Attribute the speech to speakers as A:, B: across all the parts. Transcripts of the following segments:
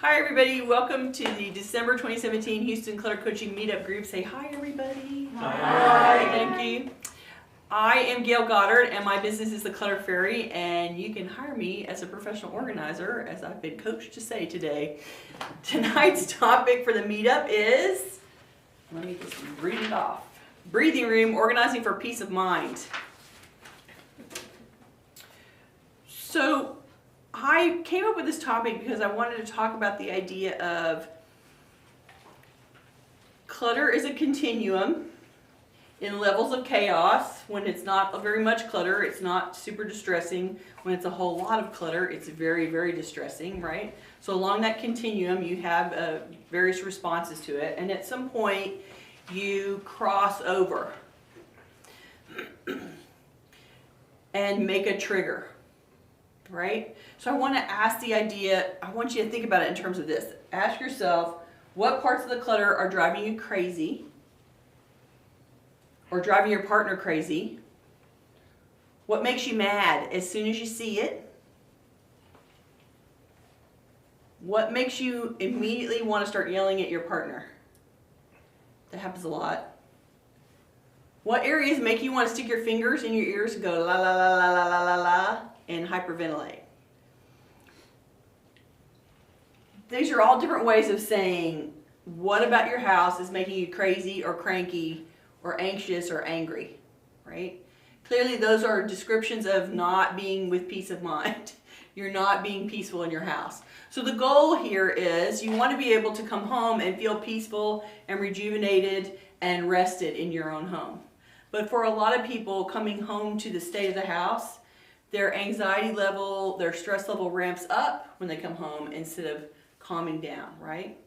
A: Hi everybody, welcome to the December 2017 Houston Clutter Coaching Meetup group. Say hi everybody.
B: Hi.
A: Thank you. I am Gayle Goddard and my business is the Clutter Fairy, and you can hire me as a professional organizer, as I've been coached to say today. Tonight's topic for the meetup is, let me just read it off. Breathing room, organizing for peace of mind. So I came up with this topic because I wanted to talk about the idea of clutter is a continuum in levels of chaos. When it's not very much clutter, it's not super distressing. When it's a whole lot of clutter, it's very, very distressing, right? So along that continuum, you have various responses to it, and at some point, you cross over and make a trigger, right? So I want to ask the idea, I want you to think about it in terms of this. Ask yourself, what parts of the clutter are driving you crazy or driving your partner crazy? What makes you mad as soon as you see it? What makes you immediately want to start yelling at your partner? That happens a lot. What areas make you want to stick your fingers in your ears and go la la la la la la la la and hyperventilate? These are all different ways of saying what about your house is making you crazy or cranky or anxious or angry, right? Clearly those are descriptions of not being with peace of mind. You're not being peaceful in your house. So the goal here is you want to be able to come home and feel peaceful and rejuvenated and rested in your own home. But for a lot of people, coming home to the state of the house, their anxiety level, their stress level ramps up when they come home instead of calming down, right?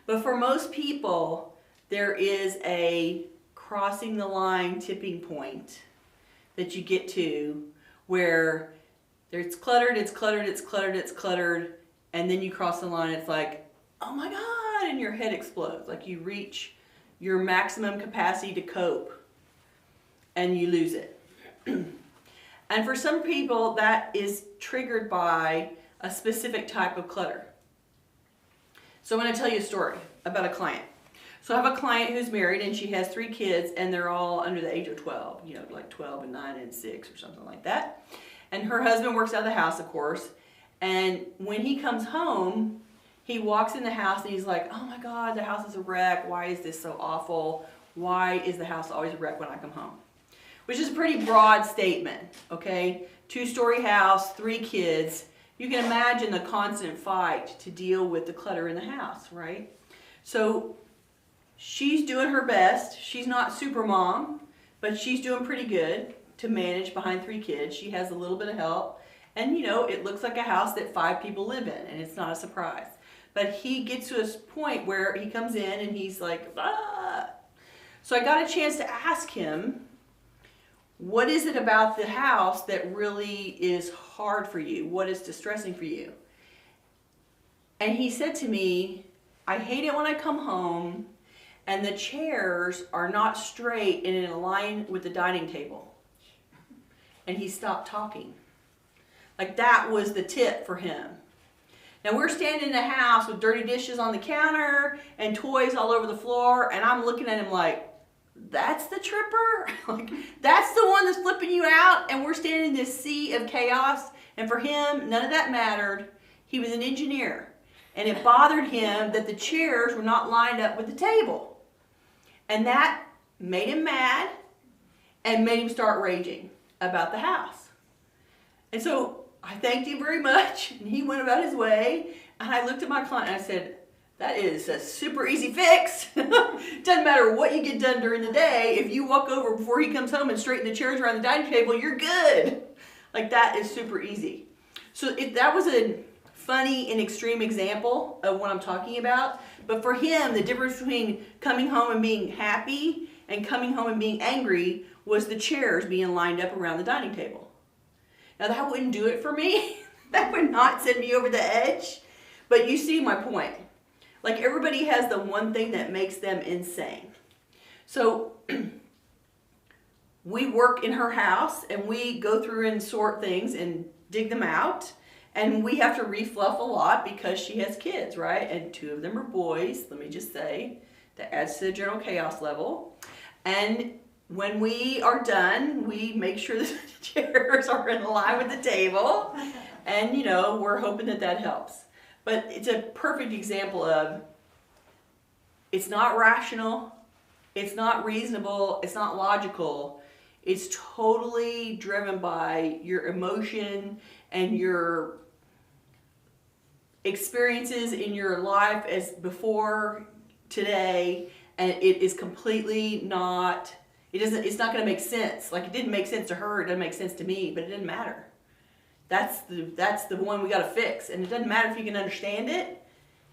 A: But for most people, there is a crossing the line tipping point that you get to where it's cluttered, it's cluttered, it's cluttered, it's cluttered, and then you cross the line, it's like, oh my God, and your head explodes. Like you reach your maximum capacity to cope and you lose it. And for some people, that is triggered by a specific type of clutter. So I'm going to tell you a story about a client. So I have a client who's married and she has 3 kids and they're all under the age of 12, you know, like 12 and 9 and 6 or something like that. And her husband works out of the house, of course. And when he comes home, he walks in the house and he's like, oh my God, the house is a wreck. Why is this so awful? Why is the house always a wreck when I come home? Which is a pretty broad statement, okay? 2-story house, 3 kids. You can imagine the constant fight to deal with the clutter in the house, right? So she's doing her best. She's not super mom, but she's doing pretty good to manage behind 3 kids. She has a little bit of help. And you know, it looks like a house that 5 people live in, and it's not a surprise. But he gets to a point where he comes in and he's like, ah. So I got a chance to ask him, what is it about the house that really is hard for you? What is distressing for you? And he said to me, I hate it when I come home and the chairs are not straight and in a line with the dining table. And he stopped talking. Like that was the tip for him. Now we're standing in the house with dirty dishes on the counter and toys all over the floor, and I'm looking at him like, that's the tripper? Like, that's the one that's flipping you out, and we're standing in this sea of chaos. And for him, none of that mattered. He was an engineer, and it bothered him that the chairs were not lined up with the table. And that made him mad and made him start raging about the house. And so I thanked him very much, and he went about his way. And I looked at my client and I said, that is a super easy fix. Doesn't matter what you get done during the day. If you walk over before he comes home and straighten the chairs around the dining table, you're good. Like that is super easy. So that was a funny and extreme example of what I'm talking about. But for him, the difference between coming home and being happy and coming home and being angry was the chairs being lined up around the dining table. Now that wouldn't do it for me. That would not send me over the edge. But you see my point. Like everybody has the one thing that makes them insane. So we work in her house and we go through and sort things and dig them out. And we have to refluff a lot because she has kids, right? And 2 of them are boys, let me just say. That adds to the general chaos level. And when we are done, we make sure the chairs are in line with the table. And, you know, we're hoping that that helps. But it's a perfect example of it's not rational, it's not reasonable, it's not logical. It's totally driven by your emotion and your experiences in your life as before today, and it is completely not, it's not going to make sense. Like, it didn't make sense to her, it doesn't make sense to me, but it didn't matter. That's the one we got to fix, and it doesn't matter if you can understand it,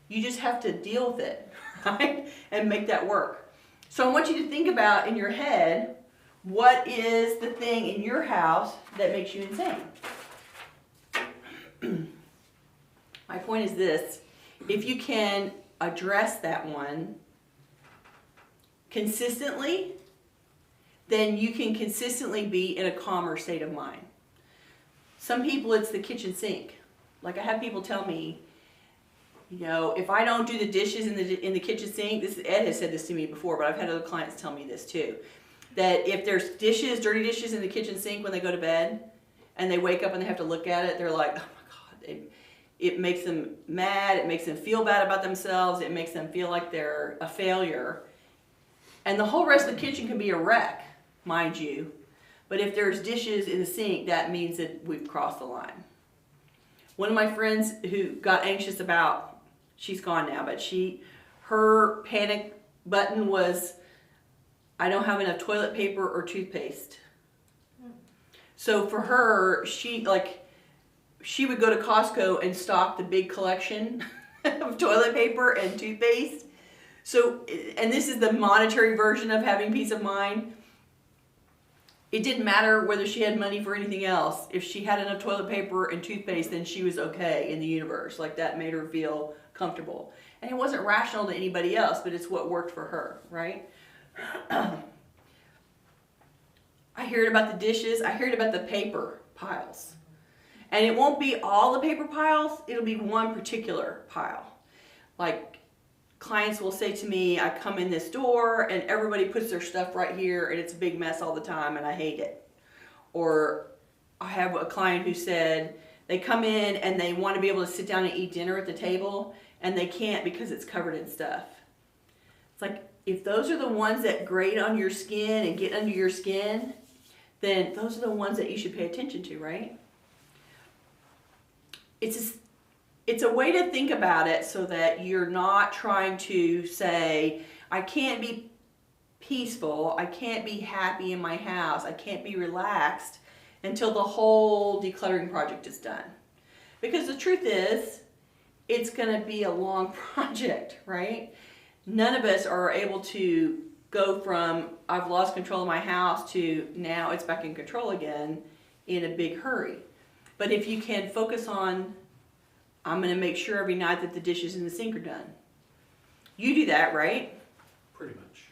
A: you just have to deal with it, right? And make that work. So I want you to think about in your head, what is the thing in your house that makes you insane? My point is this: if you can address that one consistently, then you can consistently be in a calmer state of mind. Some people, it's the kitchen sink. Like, I have people tell me, you know, if I don't do the dishes in the kitchen sink, Ed has said this to me before, but I've had other clients tell me this too, that if there's dirty dishes in the kitchen sink when they go to bed, and they wake up and they have to look at it, they're like, oh my God, it makes them mad, it makes them feel bad about themselves, it makes them feel like they're a failure. And the whole rest of the kitchen can be a wreck, mind you. But if there's dishes in the sink, that means that we've crossed the line. One of my friends who got anxious about, she's gone now, but her panic button was, I don't have enough toilet paper or toothpaste. So for her, she would go to Costco and stock the big collection of toilet paper and toothpaste. So, and this is the monetary version of having peace of mind. It didn't matter whether she had money for anything else. If she had enough toilet paper and toothpaste, then she was okay in the universe. Like, that made her feel comfortable. And it wasn't rational to anybody else, but it's what worked for her, right? I heard about the dishes. I heard about the paper piles. And it won't be all the paper piles. It'll be one particular pile. Like, clients will say to me, I come in this door and everybody puts their stuff right here and it's a big mess all the time and I hate it. Or I have a client who said they come in and they want to be able to sit down and eat dinner at the table and they can't because it's covered in stuff. It's like, if those are the ones that grate on your skin and get under your skin, then those are the ones that you should pay attention to, right? It's a way to think about it so that you're not trying to say, I can't be peaceful, I can't be happy in my house, I can't be relaxed until the whole decluttering project is done. Because the truth is, it's going to be a long project, right? None of us are able to go from, I've lost control of my house, to now it's back in control again in a big hurry. But if you can focus on, I'm going to make sure every night that the dishes in the sink are done. You do that, right?
B: Pretty much.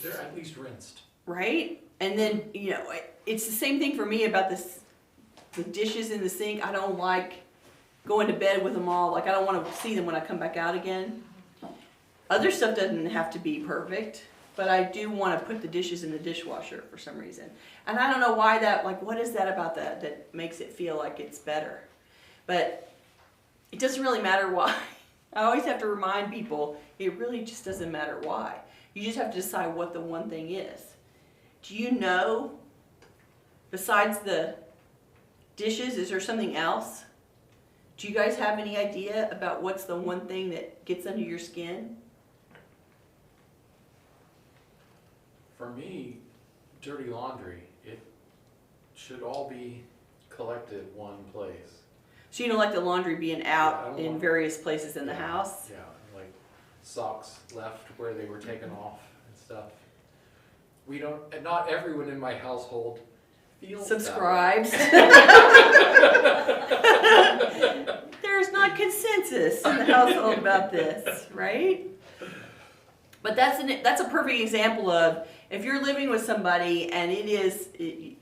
B: They're at least rinsed.
A: Right? And then, you know, it's the same thing for me about the dishes in the sink. I don't like going to bed with them all. Like, I don't want to see them when I come back out again. Other stuff doesn't have to be perfect, but I do want to put the dishes in the dishwasher for some reason. And I don't know why that, like, what is that about that makes it feel like it's better? But it doesn't really matter why. I always have to remind people, it really just doesn't matter why. You just have to decide what the one thing is. Do you know, besides the dishes, is there something else? Do you guys have any idea about what's the one thing that gets under your skin?
B: For me, dirty laundry, it should all be collected one place.
A: So you don't like the laundry being out in various places in the house?
B: Yeah, like socks left where they were taken off and stuff. We don't, and not everyone in my household feels
A: subscribes. There's not consensus in the household about this, right? But that's a perfect example of, if you're living with somebody and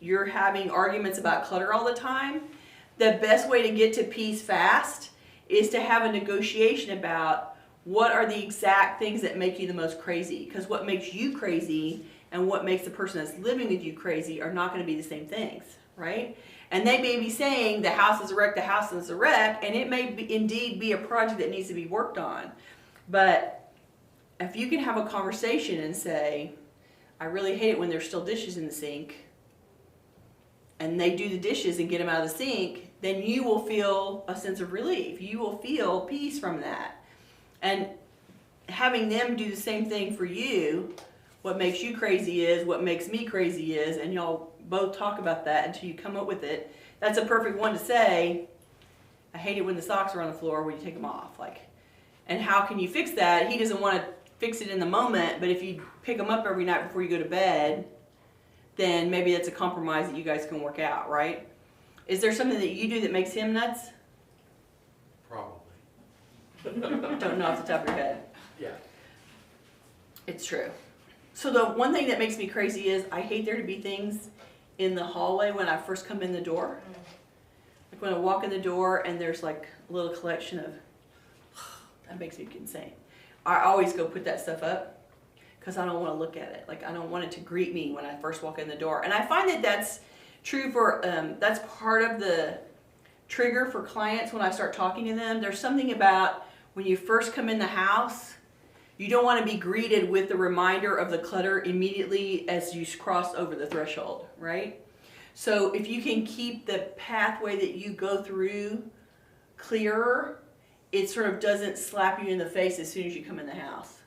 A: you're having arguments about clutter all the time, the best way to get to peace fast is to have a negotiation about what are the exact things that make you the most crazy. Because what makes you crazy and what makes the person that's living with you crazy are not going to be the same things, right? And they may be saying the house is a wreck, the house is a wreck, and it may be, indeed be a project that needs to be worked on. But if you can have a conversation and say, I really hate it when there's still dishes in the sink, and they do the dishes and get them out of the sink, then you will feel a sense of relief. You will feel peace from that. And having them do the same thing for you, what makes you crazy is, what makes me crazy is, and y'all both talk about that until you come up with it. That's a perfect one to say, I hate it when the socks are on the floor when you take them off. Like, and how can you fix that? He doesn't want to fix it in the moment, but if you pick them up every night before you go to bed, then maybe that's a compromise that you guys can work out, right? Is there something that you do that makes him nuts?
B: Probably.
A: Don't know off the top of your head.
B: Yeah.
A: It's true. So the one thing that makes me crazy is I hate there to be things in the hallway when I first come in the door. Like when I walk in the door and there's like a little collection of, that makes me insane. I always go put that stuff up because I don't want to look at it. Like I don't want it to greet me when I first walk in the door. And I find that that's true for, that's part of the trigger for clients when I start talking to them. There's something about when you first come in the house, you don't want to be greeted with the reminder of the clutter immediately as you cross over the threshold, right? So if you can keep the pathway that you go through clearer, it sort of doesn't slap you in the face as soon as you come in the house.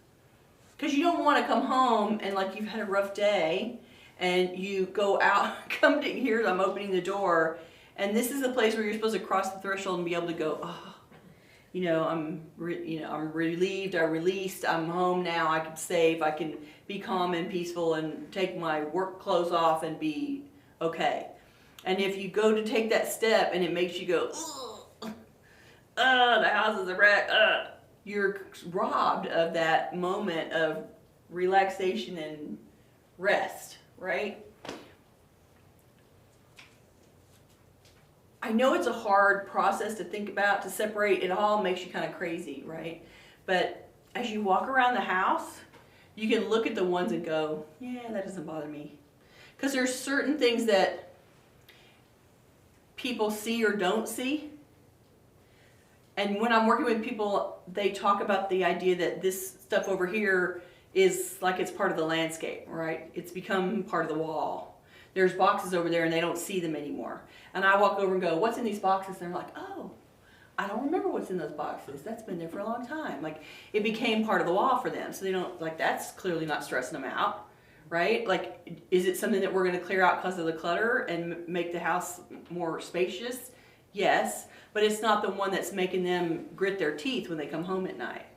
A: Because you don't want to come home and like you've had a rough day and you go out, come to here, I'm opening the door, and this is the place where you're supposed to cross the threshold and be able to go, oh, I'm relieved, I'm released, I'm home now, I can save, I can be calm and peaceful and take my work clothes off and be okay. And if you go to take that step and it makes you go, the house is a wreck, you're robbed of that moment of relaxation and rest, right? I know it's a hard process to think about, to separate. It all makes you kind of crazy, right? But as you walk around the house, you can look at the ones and go, yeah, that doesn't bother me. Because there's certain things that people see or don't see. And when I'm working with people, they talk about the idea that this stuff over here is like it's part of the landscape, right? It's become part of the wall. There's boxes over there and they don't see them anymore. And I walk over and go, what's in these boxes? And they're like, oh, I don't remember what's in those boxes. That's been there for a long time. Like it became part of the wall for them. So they don't, like that's clearly not stressing them out, right? Like, is it something that we're going to clear out because of the clutter and make the house more spacious? Yes, but it's not the one that's making them grit their teeth when they come home at night.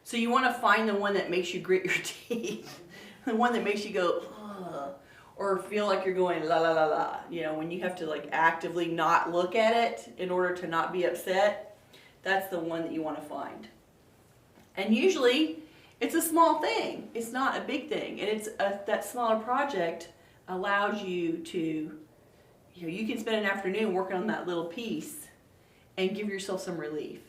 A: So you want to find the one that makes you grit your teeth, the one that makes you go, ugh, or feel like you're going la la la la. When you have to like actively not look at it in order to not be upset, that's the one that you want to find. And usually it's a small thing. It's not a big thing. And it's that smaller project allows you to, you can spend an afternoon working on that little piece and give yourself some relief.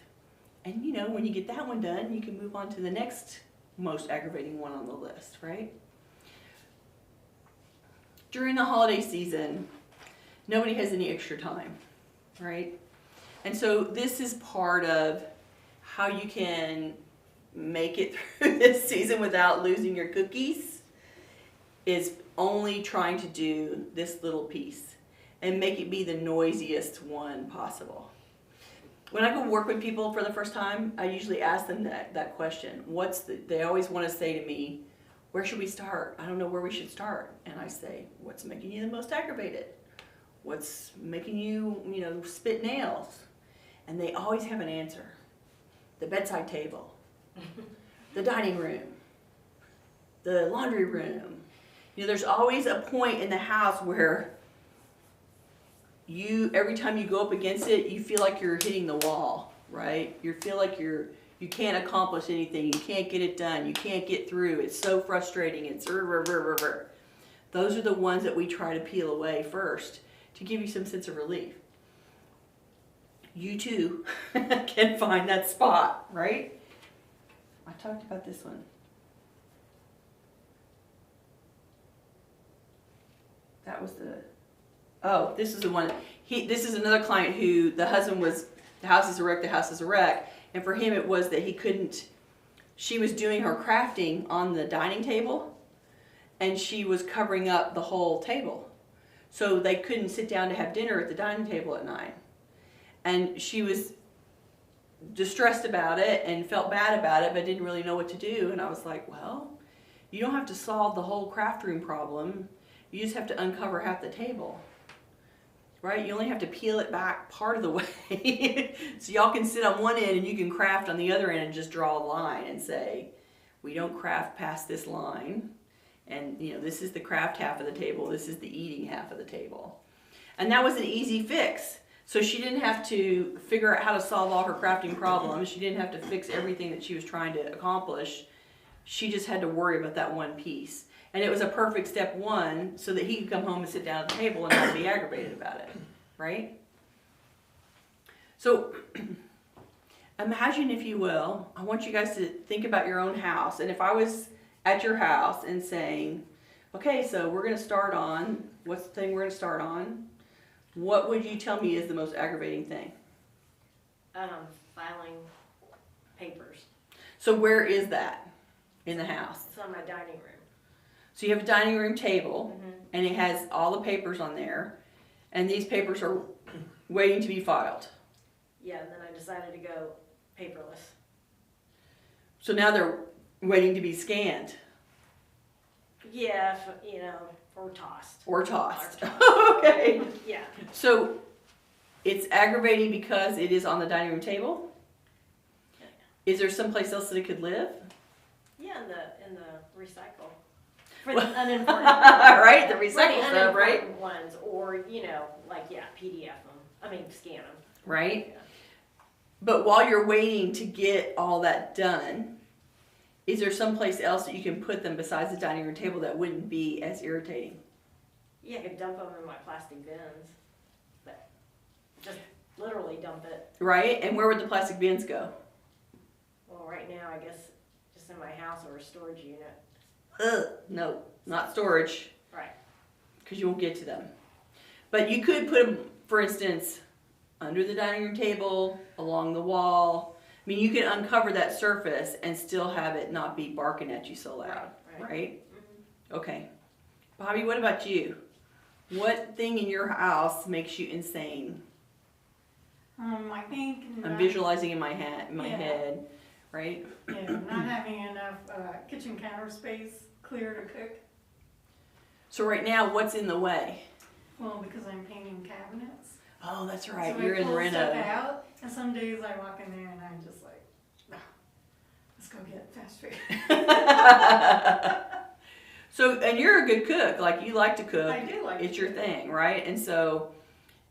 A: And when you get that one done, you can move on to the next most aggravating one on the list, right? During the holiday season, nobody has any extra time, right? And so this is part of how you can make it through this season without losing your cookies, is only trying to do this little piece and make it be the noisiest one possible. When I go work with people for the first time, I usually ask them that question. They always want to say to me, where should we start? I don't know where we should start. And I say, what's making you the most aggravated? What's making you, spit nails? And they always have an answer. The bedside table, the dining room, the laundry room. There's always a point in the house where every time you go up against it, you feel like you're hitting the wall, right? You feel like you can't accomplish anything. You can't get it done. You can't get through. It's so frustrating. It's Those are the ones that we try to peel away first to give you some sense of relief. you too can find that spot, right? I talked about this one. That was this is the one. This is another client who the husband was, the house is a wreck. And for him it was that he couldn't, she was doing her crafting on the dining table and she was covering up the whole table. So they couldn't sit down to have dinner at the dining table at night. And she was distressed about it and felt bad about it, but didn't really know what to do. And I was like, well, you don't have to solve the whole craft room problem. You just have to uncover half the table, right? You only have to peel it back part of the way. So y'all can sit on one end and you can craft on the other end and just draw a line and say, we don't craft past this line. And this is the craft half of the table. This is the eating half of the table. And that was an easy fix. So she didn't have to figure out how to solve all her crafting problems. She didn't have to fix everything that she was trying to accomplish. She just had to worry about that one piece. And it was a perfect step one so that he could come home and sit down at the table and not be aggravated about it, right? So imagine, if you will, I want you guys to think about your own house. And if I was at your house and saying, okay, so we're going to start on, what's the thing we're going to start on? What would you tell me is the most aggravating thing?
C: Filing papers.
A: So where is that in the house?
C: It's on my dining room.
A: So you have a dining room table, and it has all the papers on there, and these papers are waiting to be filed.
C: Yeah, and then I decided to go paperless.
A: So now they're waiting to be scanned.
C: Yeah, or tossed.
A: Or tossed.
C: Or tossed.
A: Okay.
C: Yeah.
A: So it's aggravating because it is on the dining room table? Is there someplace else that it could live?
C: Yeah, in the recycle. For the unimportant
A: right, the recycle
C: for the
A: stuff, right?
C: unimportant ones, or PDF them. Scan them.
A: Right.
C: Yeah.
A: But while you're waiting to get all that done, is there someplace else that you can put them besides the dining room table that wouldn't be as irritating?
C: Yeah, I could dump them in my plastic bins. But just literally dump it.
A: Right? And where would the plastic bins go?
C: Well, right now, I guess just in my house or a storage unit.
A: No, not storage.
C: Right.
A: Because you won't get to them. But you could put them, for instance, under the dining room table, along the wall. I mean, you can uncover that surface and still have it not be barking at you so loud, right? Mm-hmm. Okay. Bobby, what about you? What thing in your house makes you insane?
D: I think
A: I'm visualizing in my head, right?
D: Yeah, not having enough kitchen counter space clear to cook.
A: So right now, what's in the way?
D: Well, because I'm painting cabinets.
A: Oh, that's right.
D: So
A: You're
D: I
A: in
D: pull
A: reno.
D: stuff out, and some days I walk in there and I'm just like, "Ah, let's go get fast food."
A: So, and you're a good cook. Like, you like to cook.
D: I do like
A: It's
D: to
A: your
D: cook.
A: thing, right? And so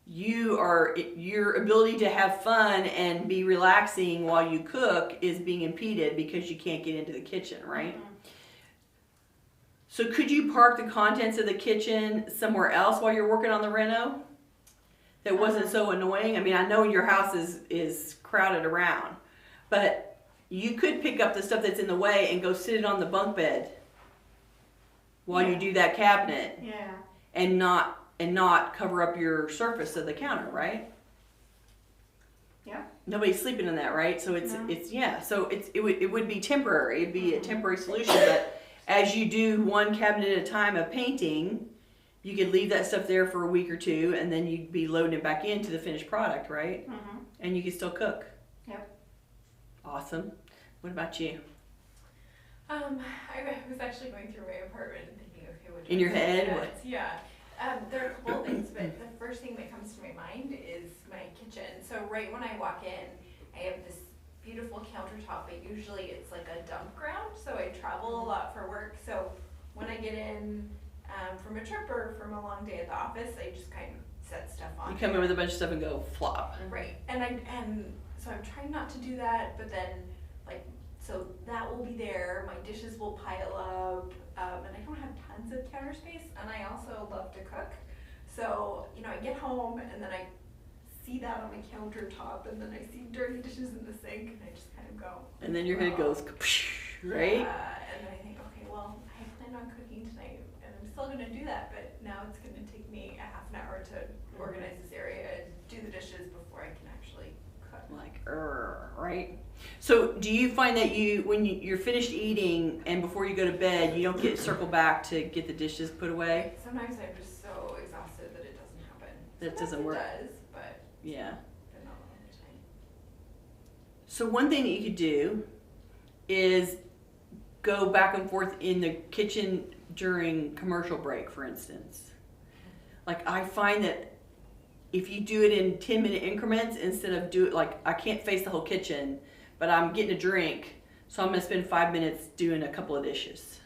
A: your ability to have fun and be relaxing while you cook is being impeded because you can't get into the kitchen, right?
D: Mhm.
A: So could you park the contents of the kitchen somewhere else while you're working on the reno? That wasn't so annoying? I mean, I know your house is crowded around, but you could pick up the stuff that's in the way and go sit it on the bunk bed while you do that cabinet
D: Yeah.
A: and not cover up your surface of the counter, right?
D: Yeah.
A: Nobody's sleeping in that, right? So
D: No.
A: so it would be temporary. It'd be a temporary solution, but as you do one cabinet at a time of painting, you could leave that stuff there for a week or two and then you'd be loading it back into the finished product, right?
D: Mm-hmm.
A: And you could still cook.
D: Yep.
A: Awesome. What about you?
E: I was actually going through my apartment and thinking, okay, which
A: In your
E: one's
A: head?
E: the
A: What?
E: best? Yeah. There are a couple of things, but the first thing that comes to my mind is my kitchen. So right when I walk in, I have this beautiful countertop, but usually it's like a dump ground. So I travel a lot for work. So when I get in from a trip or from a long day at the office, I just kind of set stuff on.
A: You come in with a bunch of stuff and go flop.
E: Right, and so I'm trying not to do that, but then so that will be there. My dishes will pile up, and I don't have tons of counter space, and I also love to cook. So I get home and then I see that on my countertop, and then I see dirty dishes in the sink, and I just kind of go.
A: And then your head goes, right?
E: And then I think, okay, well, I plan on cooking tonight, and I'm still gonna do that, but now it's gonna take me a half an hour to organize this area and do the dishes before I can actually cook.
A: Like, right? So do you find that when you're finished eating and before you go to bed, you don't circle back to get the dishes put away?
E: Sometimes I'm just so exhausted that it doesn't happen.
A: That
E: Sometimes
A: doesn't work.
E: It does, but
A: Yeah.
E: not all the time.
A: So one thing that you could do is go back and forth in the kitchen during commercial break, for instance. Like, I find that if you do it in 10-minute increments instead of like, I can't face the whole kitchen, but I'm getting a drink, so I'm gonna spend 5 minutes doing a couple of dishes.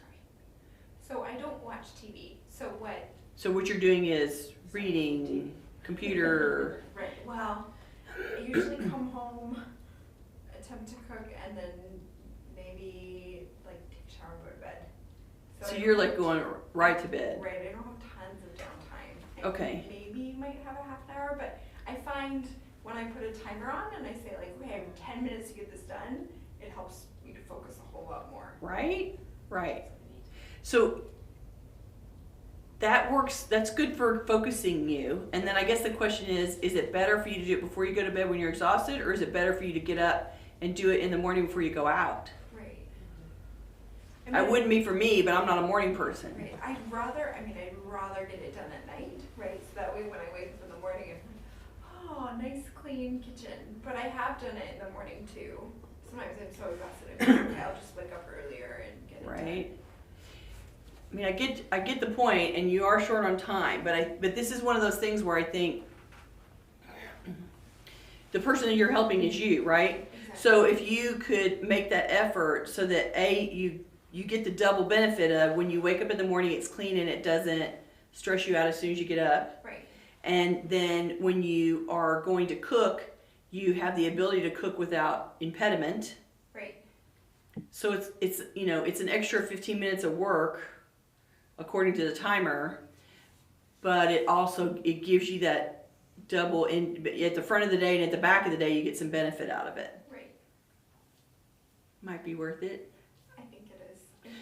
E: So I don't watch TV. So
A: what you're doing is reading, computer.
E: Right. Well, I usually come home, attempt to cook, and then maybe like take a shower and go to bed.
A: So
E: I
A: you're
E: don't
A: like going right to bed.
E: Right. I don't have tons of downtime.
A: Okay.
E: Maybe might have a half an hour, but I find when I put a timer on and I say like, okay, I have 10 minutes to get this done, it helps me to focus a whole lot more.
A: Right? Right. So that works, that's good for focusing you. And then I guess the question is it better for you to do it before you go to bed when you're exhausted, or is it better for you to get up and do it in the morning before you go out?
E: Right.
A: It wouldn't be for me, but I'm not a morning person.
E: Right. I'd rather get it done at night, right? So that way when I wake up in the morning, I'm oh, nice clean kitchen. But I have done it in the morning too. Sometimes I'm so exhausted, I'm like, okay, I'll just wake up earlier and get it
A: right. I mean, I get the point, and you are short on time, but this is one of those things where I think the person that you're helping is you, right?
E: Exactly.
A: So if you could make that effort so that you get the double benefit of when you wake up in the morning, it's clean and it doesn't stress you out as soon as you get up.
E: Right.
A: And then when you are going to cook, you have the ability to cook without impediment.
E: Right.
A: So it's an extra 15 minutes of work according to the timer, but it gives you that double at the front of the day, and at the back of the day you get some benefit out of it.
E: Right.
A: Might be worth it.
E: I think it is.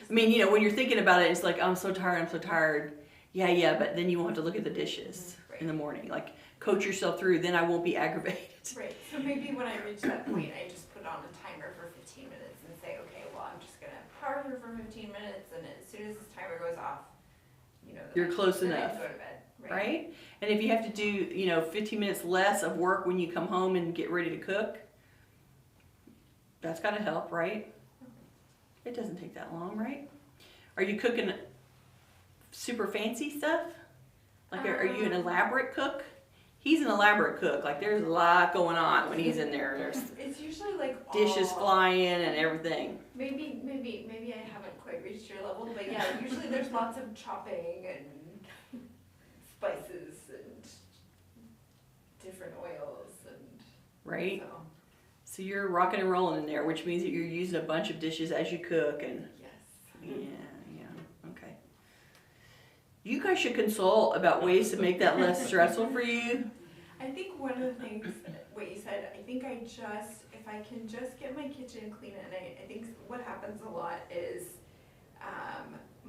A: I mean, when you're thinking about it, it's like, I'm so tired. Yeah, but then you won't have to look at the dishes in the morning. Like, coach yourself through, then I won't be aggravated.
E: Right. So maybe when I reach that point, I just put on a timer for 15 minutes and say, okay, well, I'm just gonna power through for 15 minutes, and as soon as this timer goes off,
A: You're close
E: then I
A: enough.
E: can go to bed.
A: Right? And if you have to do, 15 minutes less of work when you come home and get ready to cook, that's gotta help, right? It doesn't take that long, right? Are you cooking super fancy stuff? Like, are you an elaborate cook? He's an elaborate cook. Like, there's a lot going on when he's in there. There's
E: It's usually like
A: dishes flying and everything.
E: Maybe I haven't quite reached your level, but yeah, usually there's lots of chopping and spices and different oils and
A: Right?
E: so,
A: So you're rocking and rolling in there, which means that you're using a bunch of dishes as you cook, and
E: yes.
A: yeah, okay. You guys should consult about ways to make that less stressful for you.
E: I think one of the things, what you said, I think if I can just get my kitchen clean, and I think what happens a lot is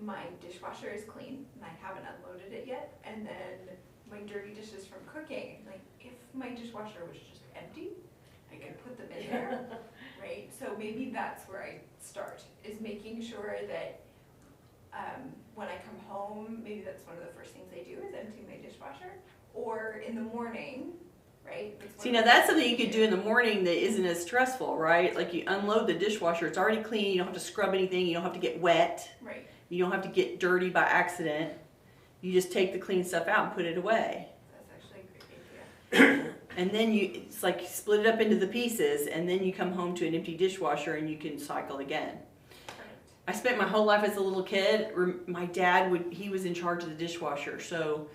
E: my dishwasher is clean, and I haven't unloaded it yet, and then my dirty dishes from cooking, like if my dishwasher was just empty, I could put them in there, right? So maybe that's where I start, is making sure that when I come home, maybe that's one of the first things I do is empty my dishwasher, or in the morning, right?
A: See, now that's something you could do in the morning that isn't as stressful, right? Like, you unload the dishwasher, it's already clean, you don't have to scrub anything, you don't have to get wet,
E: Right.
A: you don't have to get dirty by accident. You just take the clean stuff out and put it away.
E: That's actually a great idea.
A: And then it's like split it up into the pieces, and then you come home to an empty dishwasher and you can cycle again. I spent my whole life as a little kid, my dad he was in charge of the dishwasher, so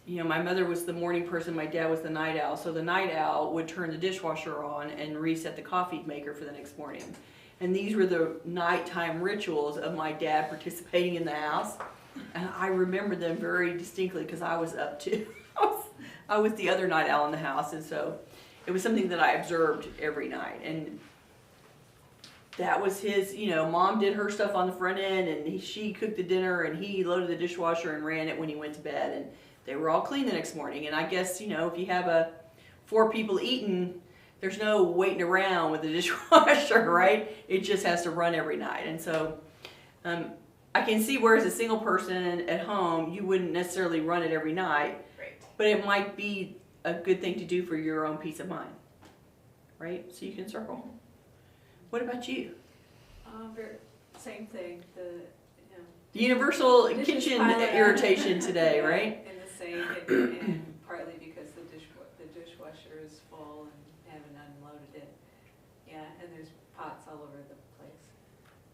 A: my mother was the morning person, my dad was the night owl, so the night owl would turn the dishwasher on and reset the coffee maker for the next morning. And these were the nighttime rituals of my dad participating in the house, and I remember them very distinctly because I was up too. I was the other night owl in the house, and so it was something that I observed every night. And that was his, mom did her stuff on the front end, and she cooked the dinner, and he loaded the dishwasher and ran it when he went to bed, and they were all clean the next morning. And I guess, if you have 4 people eating, there's no waiting around with the dishwasher, right? It just has to run every night. And so I can see where as a single person at home, you wouldn't necessarily run it every night,
E: Right.
A: but it might be a good thing to do for your own peace of mind, right? So you can circle. What about you?
F: Same thing,
A: The universal
F: Dishes
A: kitchen
F: pile up.
A: irritation today, right?
F: in the sink, and partly because the dishwasher is full and haven't unloaded it. Yeah, and there's pots all over the place.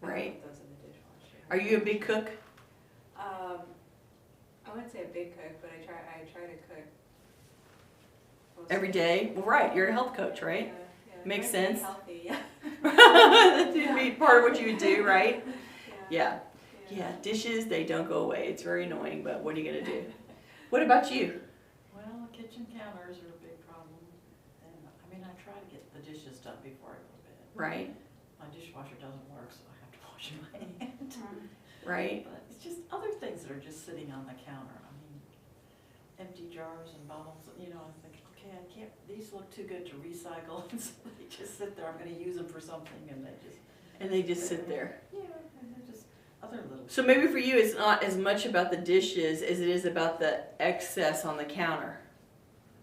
F: I
A: Right.
F: put those in the dishwasher.
A: Are you a big cook?
F: I wouldn't say a big cook, but I try to cook most
A: Every
F: of-
A: day? Well, right, you're a health coach,
F: Yeah,
A: right?
F: yeah,
A: Makes
F: try to be
A: sense.
F: Healthy, yeah.
A: That'd be part of what you would do, right?
F: Yeah.
A: Yeah, dishes, they don't go away. It's very annoying, but what are you gonna do? What about you?
G: Well, kitchen counters are a big problem, and, I try to get the dishes done before I go to bed.
A: Right,
G: My dishwasher doesn't work, so I have to wash my hand.
A: right,
G: But it's just other things that are just sitting on the counter, empty jars and bottles, I think, okay, I can't, these look too good to recycle, and so they just sit there, I'm gonna use them for something, and
A: and they just sit there.
G: yeah, and they're just other little.
A: So maybe for you, it's not as much about the dishes as it is about the excess on the counter.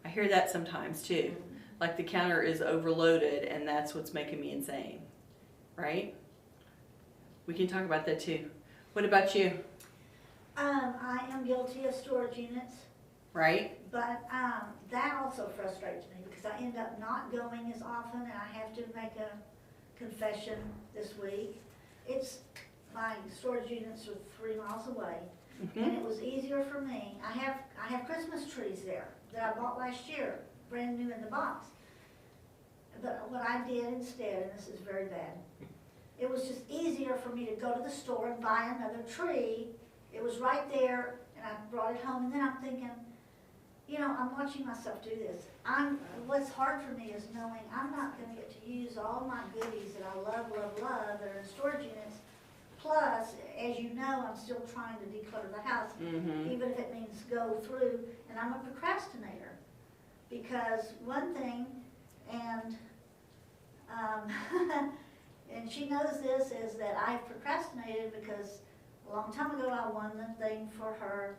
A: I hear that sometimes too. Like the counter is overloaded and that's what's making me insane, right? We can talk about that too. What about you,
H: I am guilty of storage units,
A: right?
H: but that also frustrates me because I end up not going as often, and I have to make a confession this week. My storage units are 3 miles away, and
A: Mhm.
H: it was easier for me. I have Christmas trees there that I bought last year, brand new in the box. But what I did instead, and this is very bad, it was just easier for me to go to the store and buy another tree. It was right there, and I brought it home, and then I'm thinking, I'm watching myself do this. What's hard for me is knowing I'm not gonna get to use all my goodies that I love, love, love that are in storage units. Plus, as you know, I'm still trying to declutter the house,
A: Mhm.
H: even if it means go through, and I'm a procrastinator. Because one thing, and and she knows this, is that I've procrastinated because a long time ago I won the thing for her,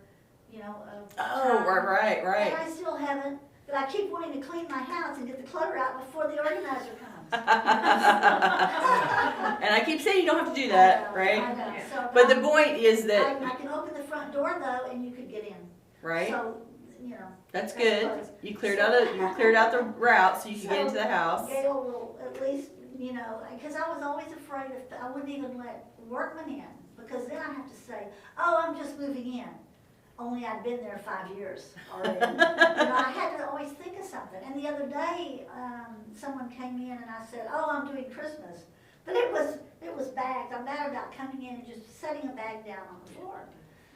A: Oh, right,
H: and
A: right.
H: I still haven't, but I keep wanting to clean my house and get the clutter out before the organizer comes.
A: And I keep saying you don't have to do that,
H: I
A: right?
H: know, so
A: But the point is that,
H: I can open the front door though, and you could get in.
A: right?
H: So,
A: That's
H: that's
A: good.
H: close.
A: You cleared out the route so you can get into the house.
H: Gayle will at least, because I was always afraid I wouldn't even let workmen in, because then I have to say, oh, I'm just moving in. Only I'd been there 5 years already. I had to always think of something. And the other day, someone came in and I said, oh, I'm doing Christmas. But it was bagged. I'm mad about coming in and just setting a bag down on the floor.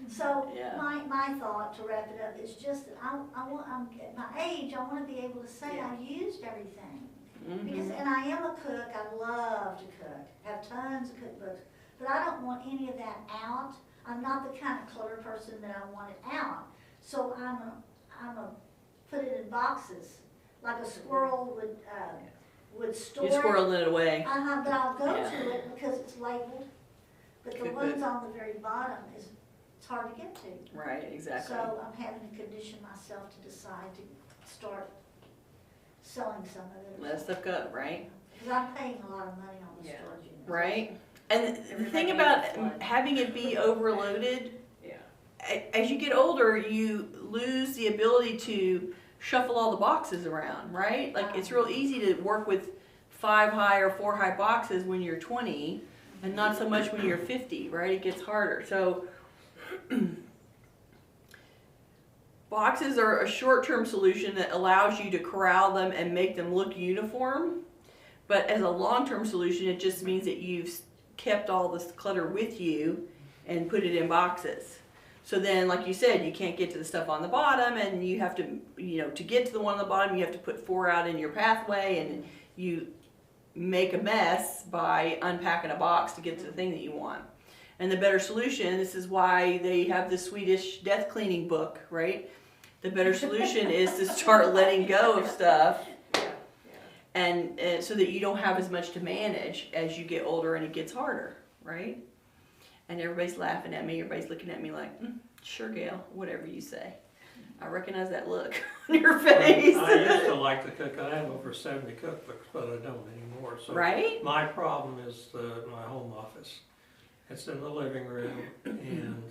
H: So
A: Yeah.
H: my thought to wrap it up is just that I'm at my age, I want to be able to say
F: Yeah.
H: I used everything.
A: Mhm.
H: Because, and I am a cook, I love to cook, have tons of cookbooks, but I don't want any of that out. I'm not the kind of clutter person that I want it out. So I'm a put it in boxes, like a squirrel would store
A: You squirreled it away.
H: But I'll go
A: Yeah.
H: to it because it's labeled. But the
A: Good,
H: ones
A: good.
H: on the very bottom it's hard to get to.
A: Right, exactly.
H: So I'm having to condition myself to decide to start selling some of it.
A: Let stuff go, right?
H: Because I'm paying a lot of money on the
F: Yeah.
H: storage unit.
A: Right? And the
F: Everybody
A: thing
F: needs
A: about
F: a flood.
A: having it be overloaded,
F: Yeah.
A: as you get older, you lose the ability to shuffle all the boxes around, right? Like it's real easy to work with 5 high or 4 high boxes when you're 20 and not so much when you're 50, right? It gets harder. So boxes are a short-term solution that allows you to corral them and make them look uniform. But as a long-term solution, it just means that you've kept all this clutter with you and put it in boxes. So then, like you said, you can't get to the stuff on the bottom, and you have to, to get to the one on the bottom, you have to put 4 out in your pathway, and you make a mess by unpacking a box to get to the thing that you want. And the better solution, this is why they have the Swedish death cleaning book, right? The better solution is to start letting go of stuff, and so that you don't have as much to manage as you get older and it gets harder, right? And everybody's laughing at me, everybody's looking at me like, sure, Gayle, whatever you say. I recognize that look on your face.
I: I used to like to cook. I have over 70 cookbooks, but I don't anymore. So
A: right?
I: My problem is my home office. It's in the living room, and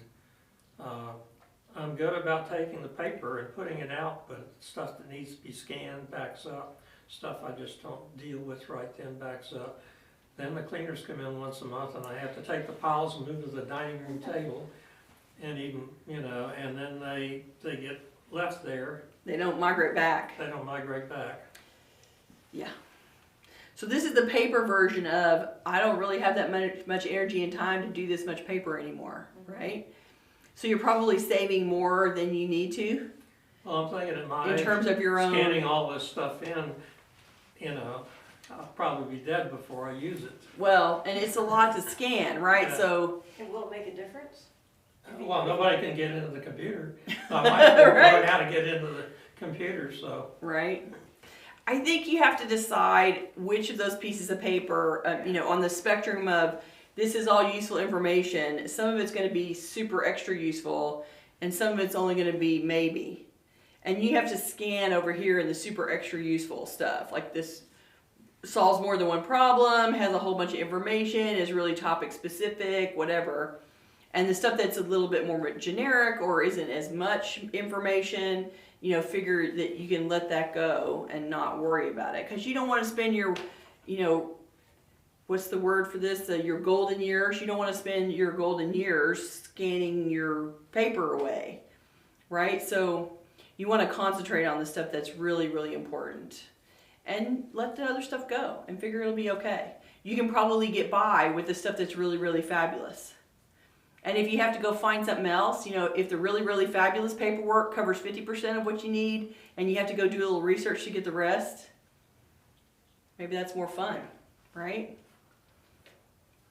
I: I'm good about taking the paper and putting it out, but stuff that needs to be scanned backs up. Stuff I just don't deal with right then backs up. Then the cleaners come in once a month, and I have to take the piles and move to the dining room table, and even, and then they get left there.
A: They don't migrate back.
I: They don't migrate back.
A: Yeah. So this is the paper version of, I don't really have that much energy and time to do this much paper anymore, right? So you're probably saving more than you need to.
I: Well, I'm thinking at my
A: in terms of your own
I: scanning all this stuff in, I'll probably be dead before I use it.
A: Well, and it's a lot to scan, right?
I: Yeah.
A: So
C: And will it make a difference?
I: Well, nobody can get into the computer. I might learn how to get into the computer, so.
A: right. I think you have to decide which of those pieces of paper, on the spectrum of this is all useful information. Some of it's going to be super extra useful, and some of it's only going to be maybe. And you have to scan over here in the super extra useful stuff. Like this solves more than one problem, has a whole bunch of information, is really topic specific, whatever. And the stuff that's a little bit more generic or isn't as much information, figure that you can let that go and not worry about it. Because you don't want to spend your, what's the word for this? Your golden years. You don't want to spend your golden years scanning your paper away, right? So you want to concentrate on the stuff that's really, really important. And let the other stuff go and figure it'll be okay. You can probably get by with the stuff that's really, really fabulous. And if you have to go find something else, if the really, really fabulous paperwork covers 50% of what you need and you have to go do a little research to get the rest, maybe that's more fun, right?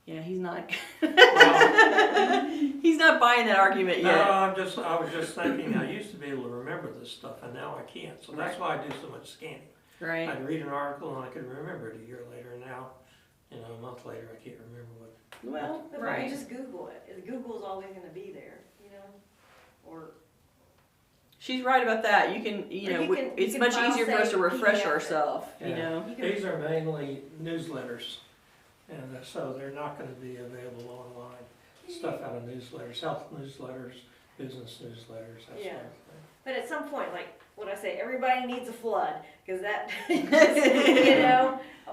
A: Yeah, he's not. He's not buying that argument yet.
I: No, I was just thinking, I used to be able to remember this stuff, and now I can't. So that's why I do so much scanning.
A: Right.
I: I'd read an article and I could remember it a year later, and now, a month later, I can't remember what.
A: Well,
C: But
A: right.
C: you just Google it. Google's always gonna be there, or.
A: She's right about that. You can, it's
C: can
A: much
C: file
A: easier for us to
C: save
A: refresh
C: PDF.
A: ourselves,
I: Yeah.
C: You can-
I: These are mainly newsletters, and so they're not going to be available online. Stuff out of newsletters, health newsletters, business newsletters, that
C: Yeah.
I: sort of thing.
C: But at some point, like what I say, everybody needs a flood, because that,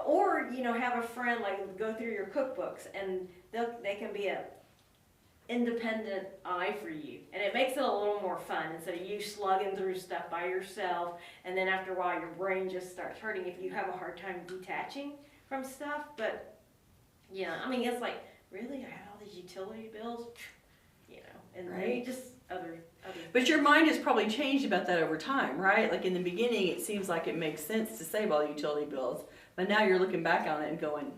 C: or have a friend like go through your cookbooks, and they can be a independent eye for you, and it makes it a little more fun instead of you slugging through stuff by yourself, and then after a while your brain just starts hurting if you have a hard time detaching from stuff. But it's like, really, I had all these utility bills, and then
A: Right.
C: just other.
A: But your mind has probably changed about that over time, right? Like in the beginning, it seems like it makes sense to save all the utility bills, but now you're looking back on it and going,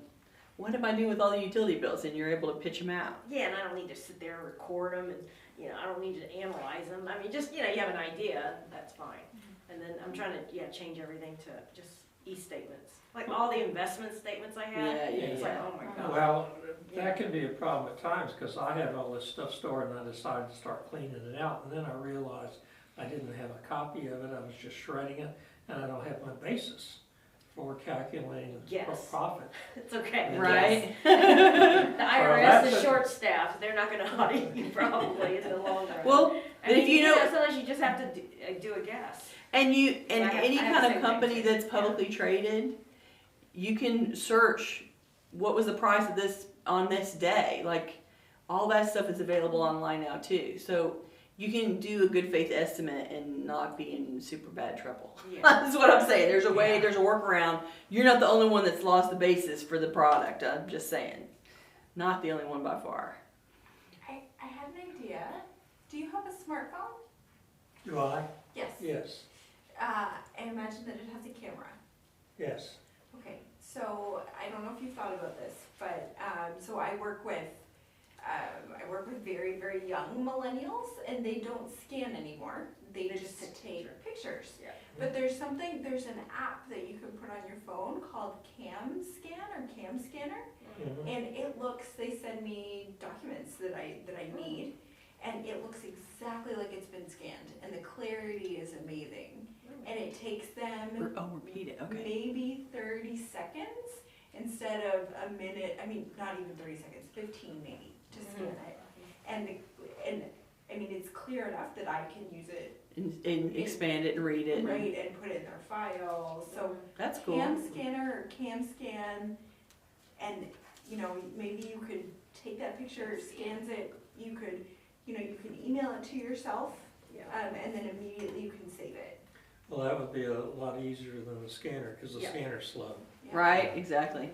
A: what am I doing with all the utility bills? And you're able to pitch them out.
C: Yeah, and I don't need to sit there and record them, and I don't need to analyze them. I mean, just you have an idea, that's fine. And then I'm trying to change everything to just e-statements, like all the investment statements I had. It's like, oh my god.
I: Well, that can be a problem at times, because I had all this stuff stored and I decided to start cleaning it out, and then I realized I didn't have a copy of it, I was just shredding it, and I don't have my basis for calculating
C: Yes.
I: profit.
C: It's okay.
A: Right?
C: The IRS
I: that's
C: is
I: a-
C: short-staffed. They're not going to audit you probably in the long run.
A: Well,
C: I
A: but
C: mean,
A: if
C: sometimes you just have to do a guess.
A: and
C: I have-
A: any
C: I have
A: kind
C: the
A: of
C: same
A: company
C: thing too.
A: that's publicly traded, you can search what was the price of this on this day. Like all that stuff is available online now too. So you can do a good faith estimate and not be in super bad trouble.
C: Yeah.
A: That's what I'm saying. There's a way, there's a workaround. You're not the only one that's lost the basis for the product. I'm just saying. Not the only one by far.
E: I had an idea. Do you have a smartphone?
I: Do I?
E: Yes.
I: Yes,
E: I imagine that it has a camera.
I: yes.
E: Okay, so I don't know if you thought about this, but so I work with very, very young millennials, and they don't scan anymore. They just take pictures.
C: Yeah.
E: But there's an app that you can put on your phone called CamScanner,
I: Mhm.
E: and they send me documents that I need, and it looks exactly like it's been scanned, and the clarity is amazing. And it takes them
A: Repeat it, okay.
E: maybe 30 seconds instead of a minute, not even 30 seconds, 15 maybe, to scan it. And it's clear enough that I can use it,
A: And expand it and read it.
E: right, and put it in their files. So
A: That's cool.
E: CamScanner or CamScan, and maybe you could take that picture, it scans it, you could email it to yourself, and then immediately you can save it.
I: Well, that would be a lot easier than the scanner, because the
E: Yeah.
I: scanner's slow.
E: Yeah.
A: Right, exactly.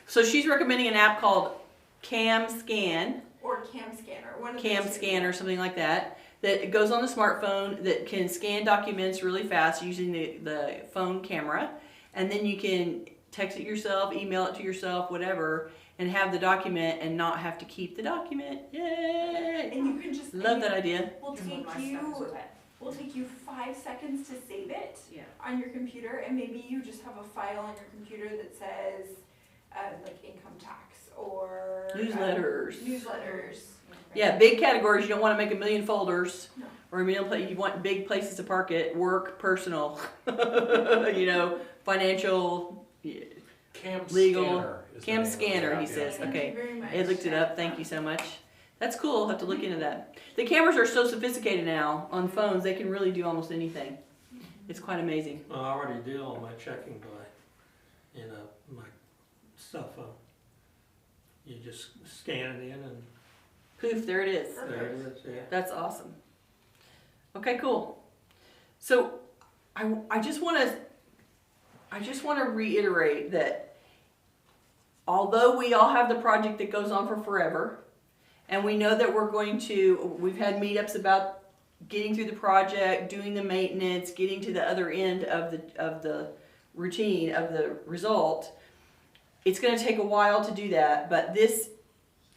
A: So she's recommending an app called CamScan,
E: Or CamScanner, one of those two.
A: CamScan or something like that, that goes on the smartphone that can scan documents really fast using the phone camera. And then you can text it yourself, email it to yourself, whatever, and have the document and not have to keep the document. Yay!
E: And you can just
A: Love that idea.
E: Will
C: Because when
E: take
C: my stuff is
E: you
C: wet.
E: will take you 5 seconds to save it
C: Yeah.
E: on your computer, and maybe you just have a file on your computer that says like income tax or newsletters.
A: Yeah, big categories. You don't want to make a million folders.
E: No.
A: Or a million you want big places to park it. Work, personal, financial,
B: CamScanner
A: Legal.
B: is the name of
A: CamScanner,
B: it.
A: he
B: Yeah.
A: says.
E: Thank
A: Okay.
E: you very much.
A: I looked it up. Thank you so much. That's cool. I'll have to look into that. The cameras are so sophisticated now on phones. They can really do almost anything. It's quite amazing.
I: Well, I already do all my checking by, my cell phone. You just scan it in and
A: Poof, there it is.
I: there it is, yeah.
A: That's awesome. Okay, cool. So I just want to reiterate that although we all have the project that goes on for forever, and we know that we've had meetups about getting through the project, doing the maintenance, getting to the other end of the routine of the result. It's going to take a while to do that, but this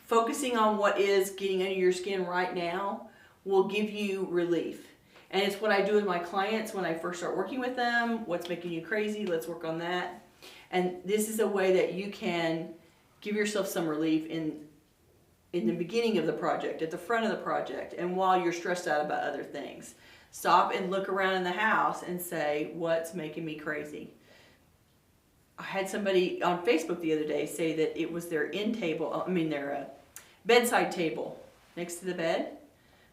A: focusing on what is getting under your skin right now will give you relief. And it's what I do with my clients when I first start working with them. What's making you crazy? Let's work on that. And this is a way that you can give yourself some relief in the beginning of the project, at the front of the project, and while you're stressed out about other things. Stop and look around in the house and say, what's making me crazy? I had somebody on Facebook the other day say that it was their their bedside table next to the bed.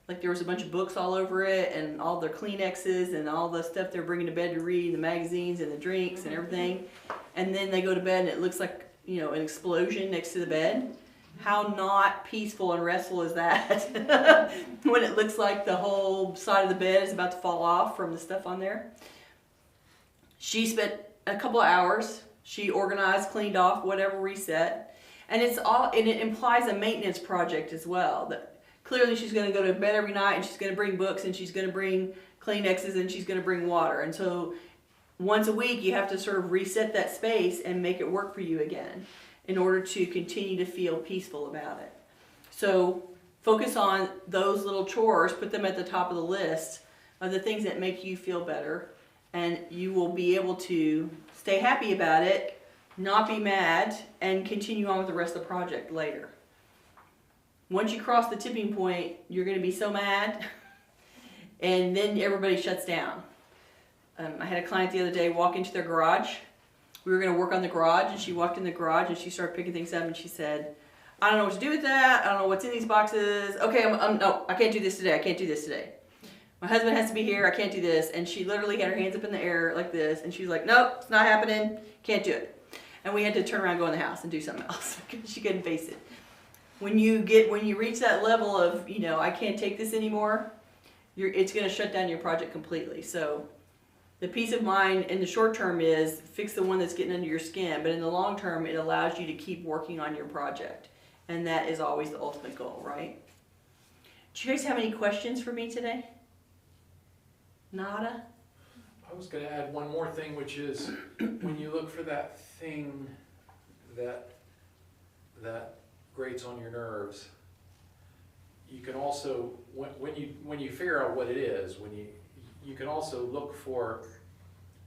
A: Like there was a bunch of books all over it and all their Kleenexes and all the stuff they're bringing to bed to read, the magazines and the drinks and everything. And then they go to bed and it looks like, an explosion next to the bed. How not peaceful and restful is that? When it looks like the whole side of the bed is about to fall off from the stuff on there. She spent a couple of hours. She organized, cleaned off, whatever, reset. And it implies a maintenance project as well. That clearly she's going to go to bed every night and she's going to bring books and she's going to bring Kleenexes and she's going to bring water. And so once a week you have to sort of reset that space and make it work for you again in order to continue to feel peaceful about it. So focus on those little chores, put them at the top of the list of the things that make you feel better, and you will be able to stay happy about it, not be mad, and continue on with the rest of the project later. Once you cross the tipping point, you're going to be so mad, and then everybody shuts down. I had a client the other day walk into their garage. We were going to work on the garage, and she walked in the garage, and she started picking things up, and she said, I don't know what to do with that. I don't know what's in these boxes. Okay, no, I can't do this today. I can't do this today. My husband has to be here. I can't do this. And she literally had her hands up in the air like this, and she was like, nope, it's not happening. Can't do it. And we had to turn around and go in the house and do something else because she couldn't face it. When you reach that level of, I can't take this anymore, it's going to shut down your project completely. So the peace of mind in the short term is fix the one that's getting under your skin, but in the long term, it allows you to keep working on your project. And that is always the ultimate goal, right? Do you guys have any questions for me today? Nada?
B: I was gonna add one more thing, which is when you look for that thing that grates on your nerves, you can also, when you figure out what it is, you can also look for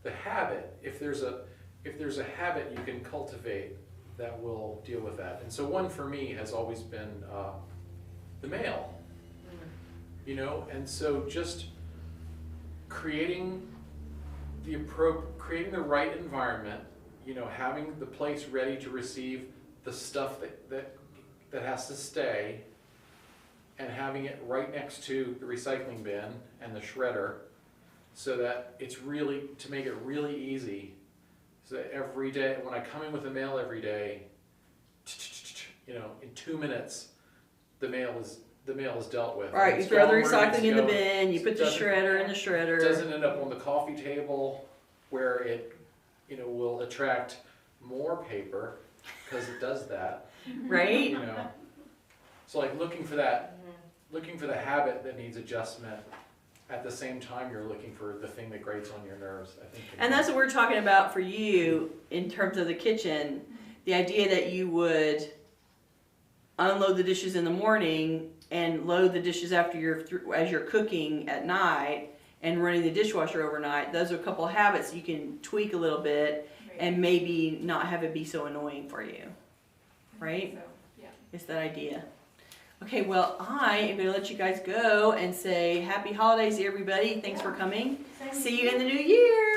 B: the habit. If there's a habit you can cultivate that will deal with that. And so one for me has always been the mail. You know, and so just creating the right environment, you know, having the place ready to receive the stuff that has to stay, and having it right next to the recycling bin and the shredder, so that it's really, to make it really easy, so that every day, when I come in with the mail every day, you know, in 2 minutes, the mail is dealt with.
A: Right, you
B: It's
A: throw the
B: gone where it needs
A: recycling
B: to
A: in the
B: go.
A: bin, you put the
B: Doesn't-
A: shredder in the shredder.
B: Doesn't end up on the coffee table where it, you know, will attract more paper, because it does that,
A: Right?
B: you know. So like looking for the habit that needs adjustment at the same time you're looking for the thing that grates on your nerves, I think.
A: And that's what we're talking about for you in terms of the kitchen. The idea that you would unload the dishes in the morning and load the dishes after as you're cooking at night and running the dishwasher overnight. Those are a couple of habits you can tweak a little bit and maybe not have it be so annoying for you. Right?
E: So, yeah.
A: It's that idea. Okay, well, I am going to let you guys go and say happy holidays to everybody. Thanks for coming.
H: Same
A: See
H: to
A: you in the new year.